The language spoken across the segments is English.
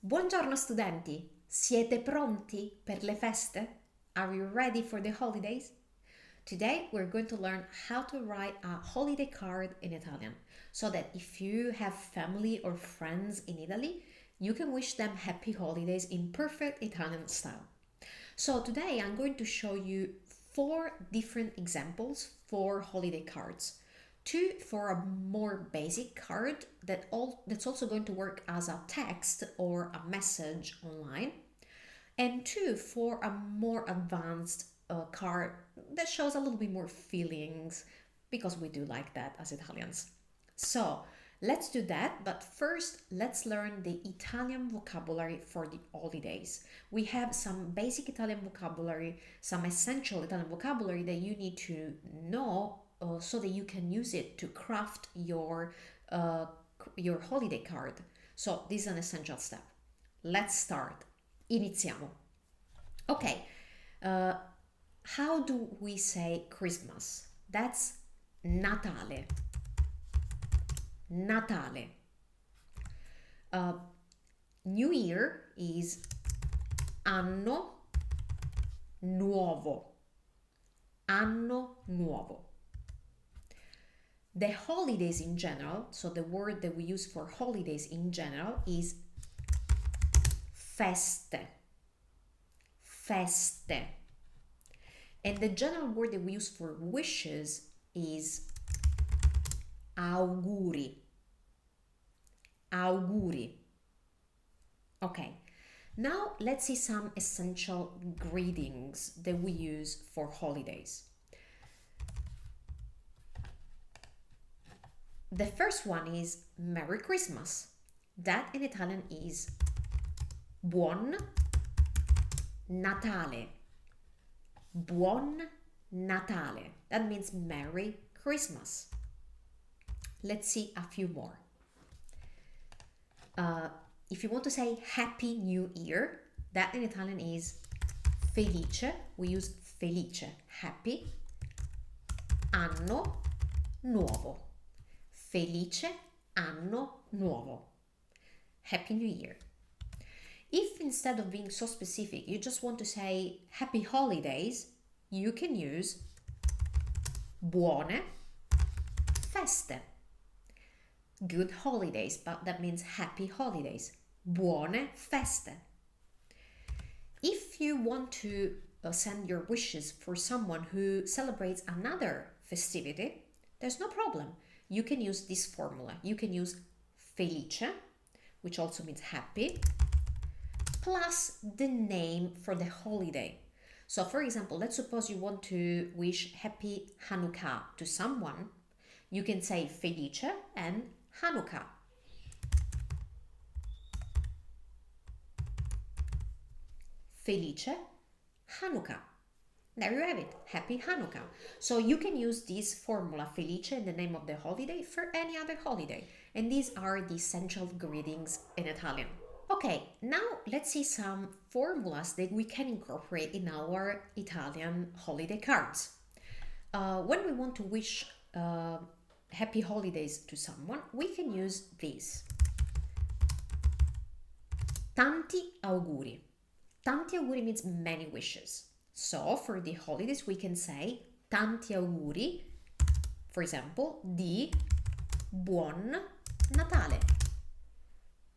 Buongiorno studenti, siete pronti per le feste? Are you ready for the holidays? Today we're going to learn how to write a holiday card in Italian, so that if you have family or friends in Italy, you can wish them happy holidays in perfect Italian style. So today I'm going to show you 4 different examples for holiday cards. 2 for a more basic card that's also going to work as a text or a message online, and 2 for a more advanced card that shows a little bit more feelings, because we do like that as Italians. So let's do that, but first let's learn the Italian vocabulary for the holidays. We have some basic Italian vocabulary, some essential Italian vocabulary that you need to know so that you can use it to craft your holiday card. So this is an essential step. Let's start. Iniziamo. Okay, how do we say Christmas? That's Natale. Natale. New Year is Anno Nuovo. Anno Nuovo. The holidays in general, so the word that we use for holidays in general is feste. Feste. And the general word that we use for wishes is auguri. Auguri. Okay, now let's see some essential greetings that we use for holidays. The first one is Merry Christmas. That in Italian is Buon Natale. Buon Natale. That means Merry Christmas. Let's see a few more. If you want to say Happy New Year, that in Italian is Felice. We use Felice, happy. Anno Nuovo. Felice Anno Nuovo. Happy New Year. If instead of being so specific, you just want to say Happy Holidays, you can use Buone Feste. Good holidays, but that means happy holidays. Buone Feste. If you want to send your wishes for someone who celebrates another festivity, there's no problem. You can use this formula. You can use Felice, which also means happy, plus the name for the holiday. So for example, let's suppose you want to wish Happy Hanukkah to someone. You can say Felice and Hanukkah. Felice Hanukkah. There you have it, Happy Hanukkah. So you can use this formula, Felice, in the name of the holiday, for any other holiday. And these are the essential greetings in Italian. Okay, now let's see some formulas that we can incorporate in our Italian holiday cards. When we want to wish happy holidays to someone, we can use these. Tanti auguri. Tanti auguri means many wishes. So for the holidays, we can say tanti auguri, for example, di Buon Natale.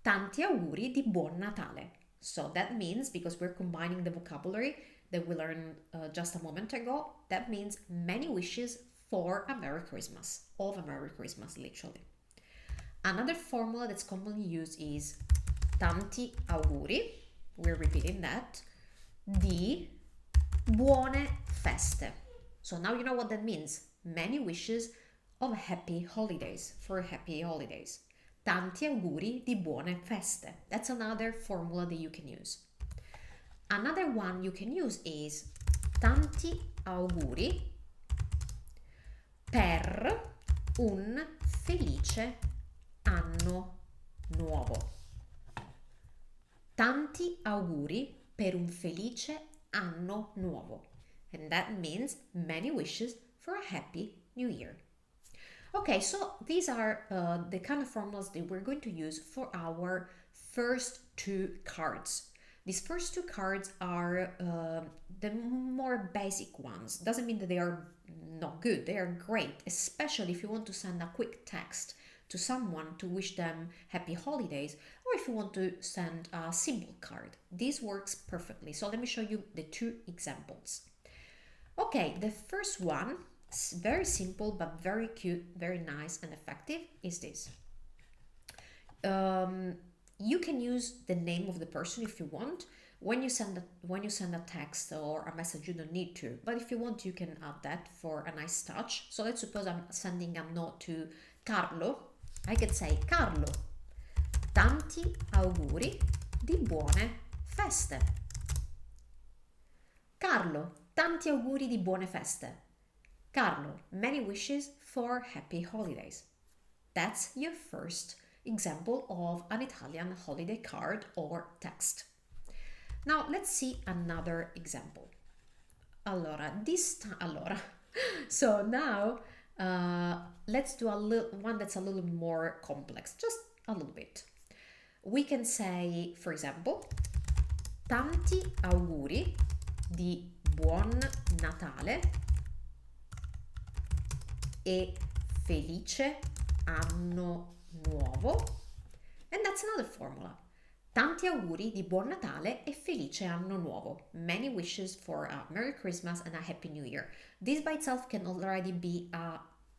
Tanti auguri di Buon Natale. So that means, because we're combining the vocabulary that we learned just a moment ago, that means many wishes for a Merry Christmas, of a Merry Christmas, literally. Another formula that's commonly used is tanti auguri, we're repeating that, di Buone Feste. So now you know what that means. Many wishes of happy holidays, for happy holidays. Tanti auguri di Buone Feste. That's another formula that you can use. Another one you can use is tanti auguri per un felice anno nuovo. Tanti auguri per un felice anno nuovo. And that means many wishes for a happy new year. Okay, so these are the kind of formulas that we're going to use for our first two cards. These first two cards are the more basic ones. Doesn't mean that they are not good. They are great, especially if you want to send a quick text to someone to wish them happy holidays, or if you want to send a simple card. This works perfectly. So let me show you the two examples. Okay, the first one, very simple but very cute, very nice and effective, is this. You can use the name of the person if you want. When you send a text or a message, you don't need to, but if you want, you can add that for a nice touch. So let's suppose I'm sending a note to Carlo. I can say, Carlo, tanti auguri di buone feste. Carlo, tanti auguri di buone feste. Carlo, many wishes for happy holidays. That's your first example of an Italian holiday card or text. Now let's see another example. Allora, so now let's do one that's a little more complex, just a little bit. We can say, for example, tanti auguri di buon Natale e felice anno nuovo. And that's another formula. Tanti auguri di buon Natale e felice anno nuovo. Many wishes for a Merry Christmas and a Happy New Year. This by itself can already be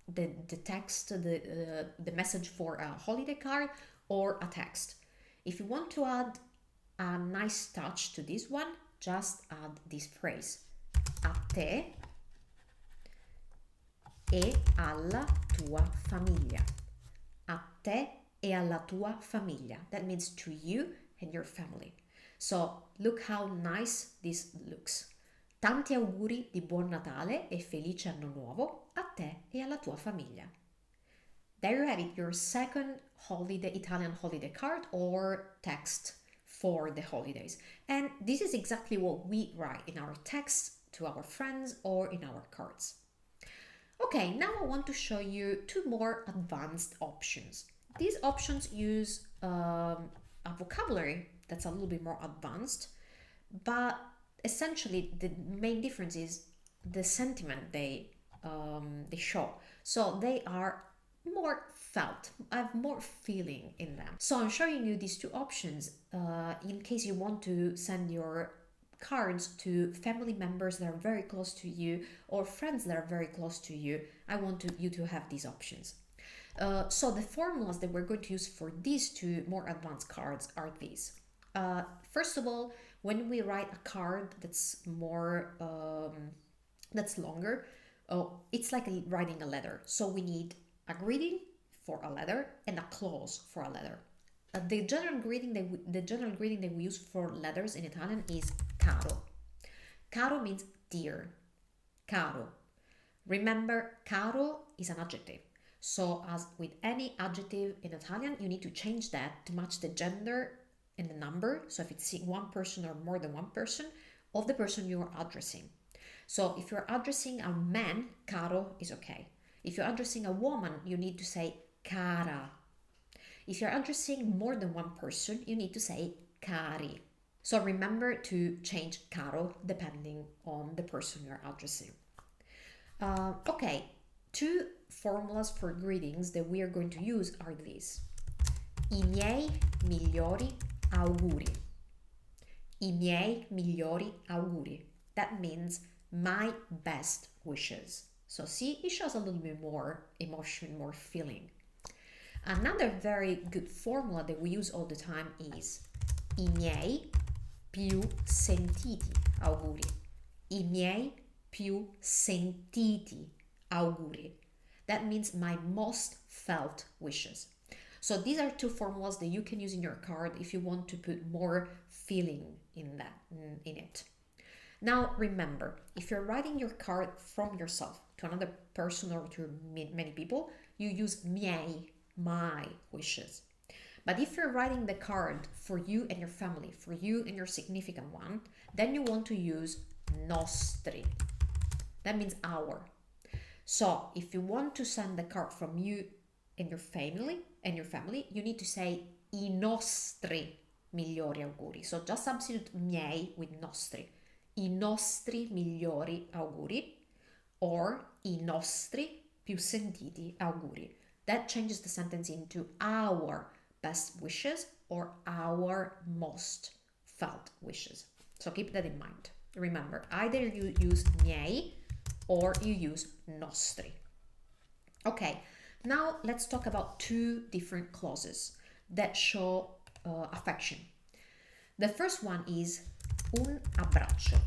the text, the message for a holiday card or a text. If you want to add a nice touch to this one, just add this phrase. A te e alla tua famiglia. A te e alla tua famiglia. That means to you and your family. So look how nice this looks. Tanti auguri di buon Natale e felice anno nuovo a te e alla tua famiglia. There you have it, your second Italian holiday card or text for the holidays. And this is exactly what we write in our texts to our friends or in our cards. Okay, now I want to show you two more advanced options. These options use a vocabulary that's a little bit more advanced, but essentially the main difference is the sentiment they show. So they are more felt, have more feeling in them. So I'm showing you these two options in case you want to send your cards to family members that are very close to you or friends that are very close to you. I want you to have these options. So the formulas that we're going to use for these two more advanced cards are these. First of all, when we write a card that's more that's longer, it's like writing a letter. So we need a greeting for a letter and a clause for a letter. The general greeting that we use for letters in Italian is caro. Caro means dear. Caro. Remember, caro is an adjective. So as with any adjective in Italian, you need to change that to match the gender and the number. So if it's one person or more than one person, of the person you are addressing. So if you're addressing a man, caro is okay. If you're addressing a woman, you need to say cara. If you're addressing more than one person, you need to say cari. So remember to change caro depending on the person you're addressing. Okay, two formulas for greetings that we are going to use are these. I miei migliori auguri. I miei migliori auguri. That means my best wishes. So see, it shows a little bit more emotion, more feeling. Another very good formula that we use all the time is I miei più sentiti auguri. I miei più sentiti auguri. That means my most felt wishes. So these are two formulas that you can use in your card if you want to put more feeling in it. Now remember, if you're writing your card from yourself to another person or to many people, you use miei, my wishes. But if you're writing the card for you and your family, for you and your significant one, then you want to use nostri. That means our. So if you want to send a card from you and your family, you need to say i nostri migliori auguri. So just substitute miei with nostri. I nostri migliori auguri or i nostri più sentiti auguri. That changes the sentence into our best wishes or our most felt wishes. So keep that in mind. Remember, either you use miei or you use nostri. Okay, now let's talk about two different clauses that show affection. The first one is un abbraccio.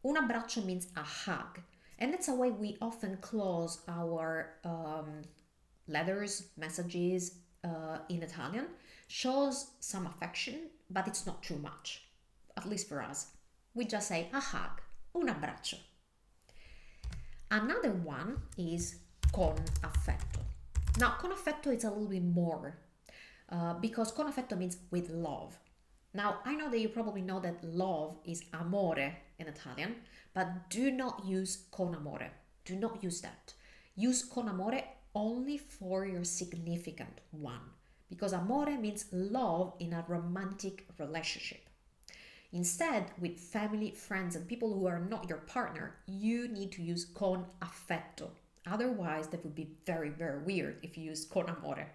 Un abbraccio means a hug, and that's a way we often close our letters, messages in Italian. Shows some affection, but it's not too much, at least for us. We just say a hug, un abbraccio. Another one is con affetto. Now, con affetto is a little bit more because con affetto means with love. Now, I know that you probably know that love is amore in Italian, but do not use con amore. Do not use that. Use con amore only for your significant one, because amore means love in a romantic relationship. Instead, with family, friends, and people who are not your partner, you need to use con affetto. Otherwise, that would be very, very weird if you use con amore.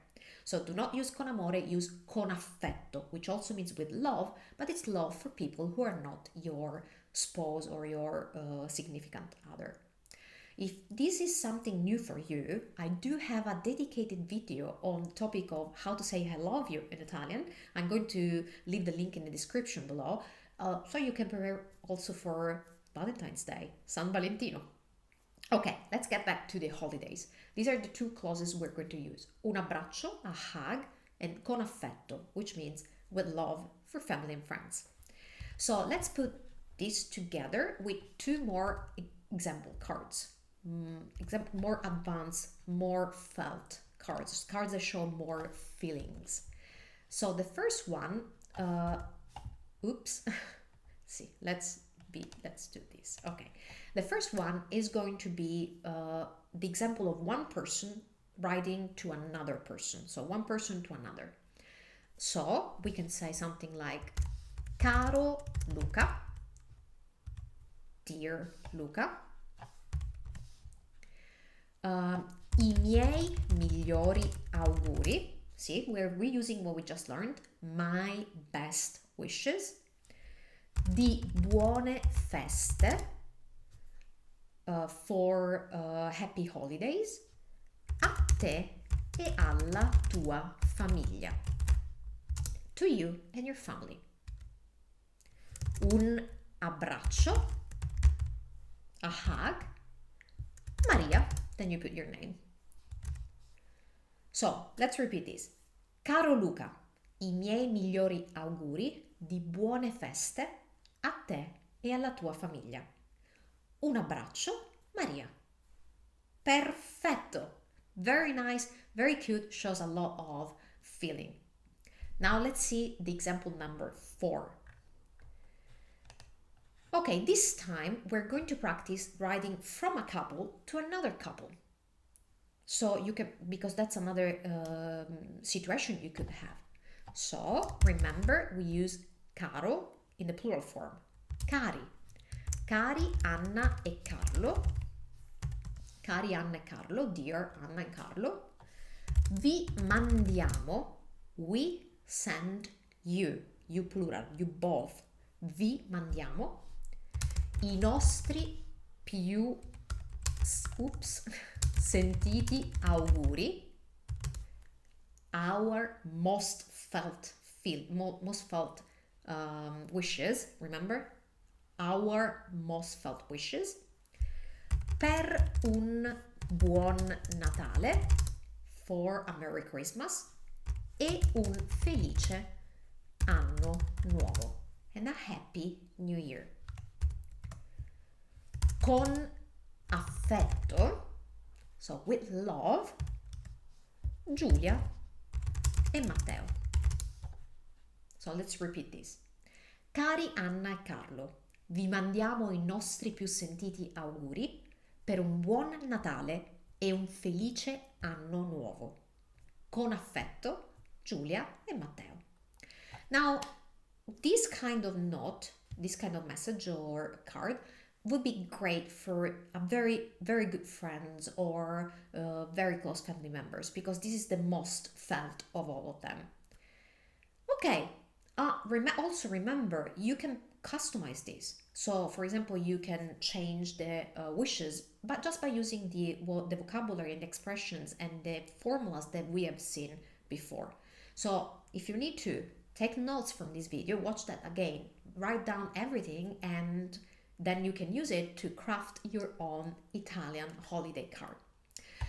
So do not use con amore, use con affetto, which also means with love, but it's love for people who are not your spouse or your significant other. If this is something new for you, I do have a dedicated video on the topic of how to say I love you in Italian. I'm going to leave the link in the description below, so you can prepare also for Valentine's Day, San Valentino. Okay, let's get back to the holidays. These are the two clauses we're going to use. Un abbraccio, a hug, and con affetto, which means with love for family and friends. So let's put these together with two more example cards. More advanced, more felt cards that show more feelings. So the first one, see, let's do this. Okay, the first one is going to be the example of one person writing to another person. So one person to another. So we can say something like, caro Luca, dear Luca, i miei migliori auguri. See, we're reusing what we just learned. My best wishes. Di buone feste, for happy holidays. A te e alla tua famiglia. To you and your family. Un abbraccio, a hug. Maria, then you put your name. So, let's repeat this. Caro Luca, i miei migliori auguri di buone feste a te e alla tua famiglia. Un abbraccio, Maria. Perfetto. Very nice, very cute, shows a lot of feeling. Now let's see the example number 4. Okay, this time we're going to practice writing from a couple to another couple. So you can, because that's another situation you could have. So remember, we use caro in the plural form. Cari. Cari Anna e Carlo. Cari Anna e Carlo, dear Anna and Carlo. Vi mandiamo, we send you. You plural, you both. Vi mandiamo i nostri più sentiti auguri, our most felt wishes. Remember, our most felt wishes, per un buon Natale, for a Merry Christmas, e un felice anno nuovo, and a happy new year. Con affetto, so with love, Giulia e Matteo. So let's repeat this. Cari Anna e Carlo, vi mandiamo i nostri più sentiti auguri per un buon Natale e un felice anno nuovo. Con affetto, Giulia e Matteo. Now, this kind of note, this kind of message or card would be great for a very, very good friends or very close family members, because this is the most felt of all of them. Okay, also remember, you can customize this. So, for example, you can change the wishes, but just by using the vocabulary and expressions and the formulas that we have seen before. So, if you need to, take notes from this video, watch that again, write down everything, and then you can use it to craft your own Italian holiday card.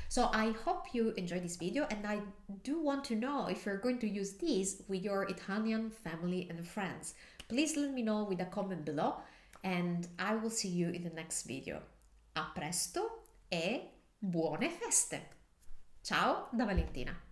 So I hope you enjoyed this video, and I do want to know if you're going to use this with your Italian family and friends. Please let me know with a comment below, and I will see you in the next video. A presto e buone feste! Ciao da Valentina!